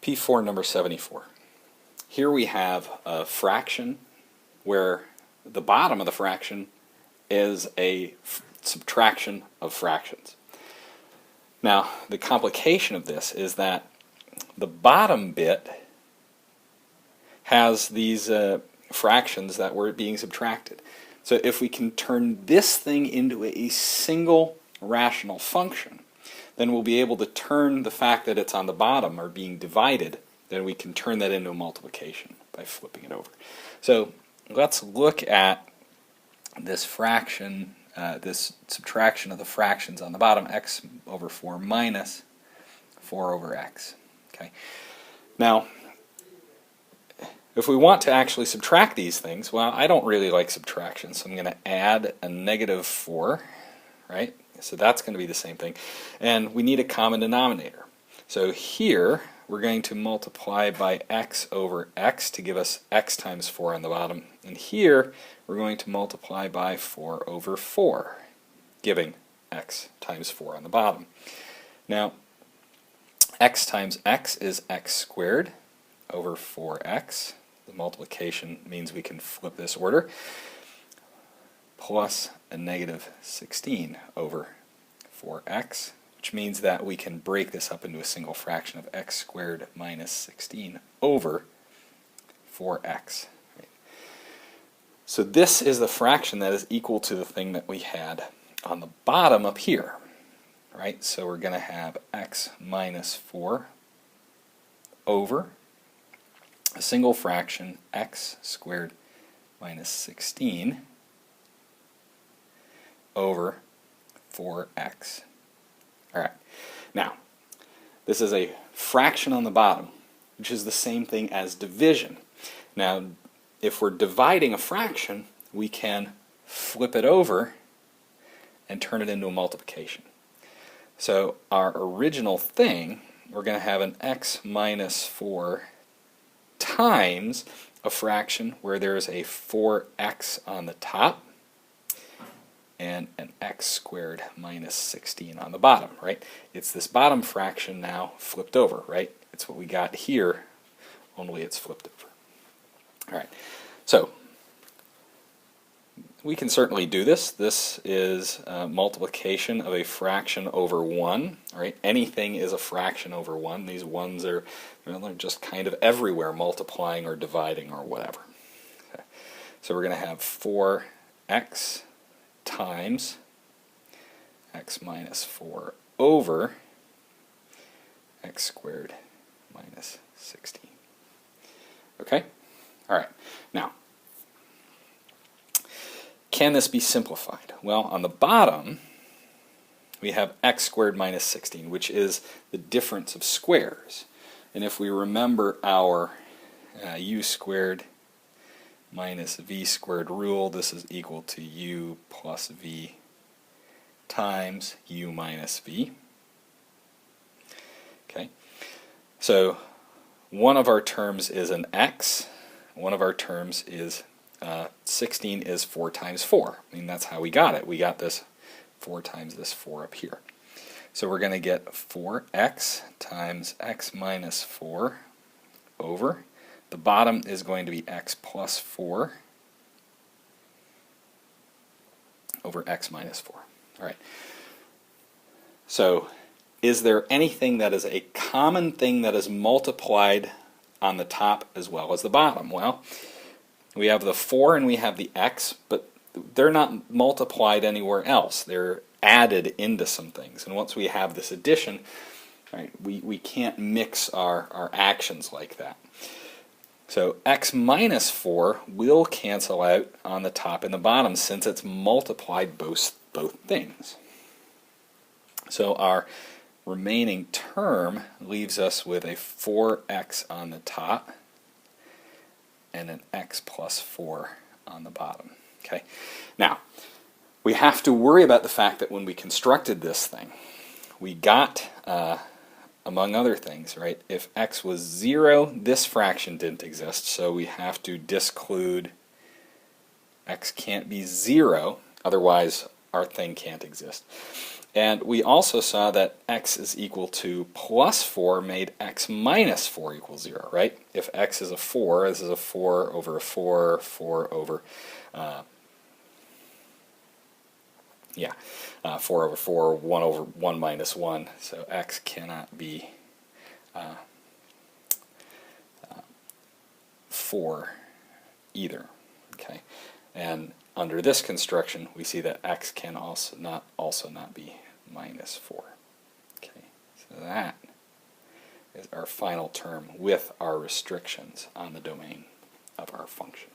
P4 number 74. Here we have a fraction where the bottom of the fraction is a subtraction of fractions. Now, the complication of this is that the bottom bit has these fractions that were being subtracted. So if we can turn this thing into a single rational function, then we'll be able to turn the fact that it's on the bottom or being divided, then we can turn that into a multiplication by flipping it over. So let's look at this fraction, this subtraction of the fractions on the bottom, x over 4 minus 4 over x. Okay. Now, if we want to actually subtract these things, well, I don't really like subtraction, so I'm going to add a negative 4, right? So that's going to be the same thing. And we need a common denominator. So here, we're going to multiply by x over x to give us x times 4 on the bottom. And here, we're going to multiply by 4 over 4, giving x times 4 on the bottom. Now, x times x is x squared over 4x. The multiplication means we can flip this order, plus a negative 16 over 4x, which means that we can break this up into a single fraction of x squared minus 16 over 4x. Right? So this is the fraction that is equal to the thing that we had on the bottom up here. Right? So we're going to have x minus 4 over a single fraction, x squared minus 16 over 4x. Alright, now, this is a fraction on the bottom, which is the same thing as division. Now, if we're dividing a fraction, we can flip it over and turn it into a multiplication. So our original thing, we're going to have an x minus 4 times a fraction where there's a 4x on the top and an x squared minus 16 on the bottom, right? It's this bottom fraction now flipped over, right? It's what we got here, only it's flipped over. All right, so we can certainly do this. This is multiplication of a fraction over 1, right? Anything is a fraction over 1. These ones are, well, they're just kind of everywhere, multiplying or dividing or whatever. Okay. So we're going to have 4x times x minus 4 over x squared minus 16. Okay? All right. Now, can this be simplified? Well, on the bottom, we have x squared minus 16, which is the difference of squares. And if we remember our u squared minus v squared rule, this is equal to u plus v times u minus v. Okay, so one of our terms is an x, one of our terms is 16 is 4 times 4. I mean, that's how we got it. We got this 4 times this 4 up here. So we're going to get 4x times x minus 4 over. The bottom is going to be x plus 4 over x minus 4. All right. So is there anything that is a common thing that is multiplied on the top as well as the bottom? Well, we have the 4 and we have the x, but they're not multiplied anywhere else. They're added into some things. And once we have this addition, right, we can't mix our actions like that. So x minus 4 will cancel out on the top and the bottom since it's multiplied both things. So our remaining term leaves us with a 4x on the top and an x plus 4 on the bottom. Okay. Now, we have to worry about the fact that when we constructed this thing, we got, among other things, right, if x was 0, this fraction didn't exist, so we have to disclude x can't be 0, otherwise our thing can't exist. And we also saw that x is equal to plus 4 made x minus 4 equals 0, right? If x is a 4, this is a 4 over a 4, 4 over, 4 over 4, 1 over 1 minus 1. So x cannot be 4 either, okay? And under this construction, we see that x can also not be minus 4. Okay, so that is our final term with our restrictions on the domain of our function.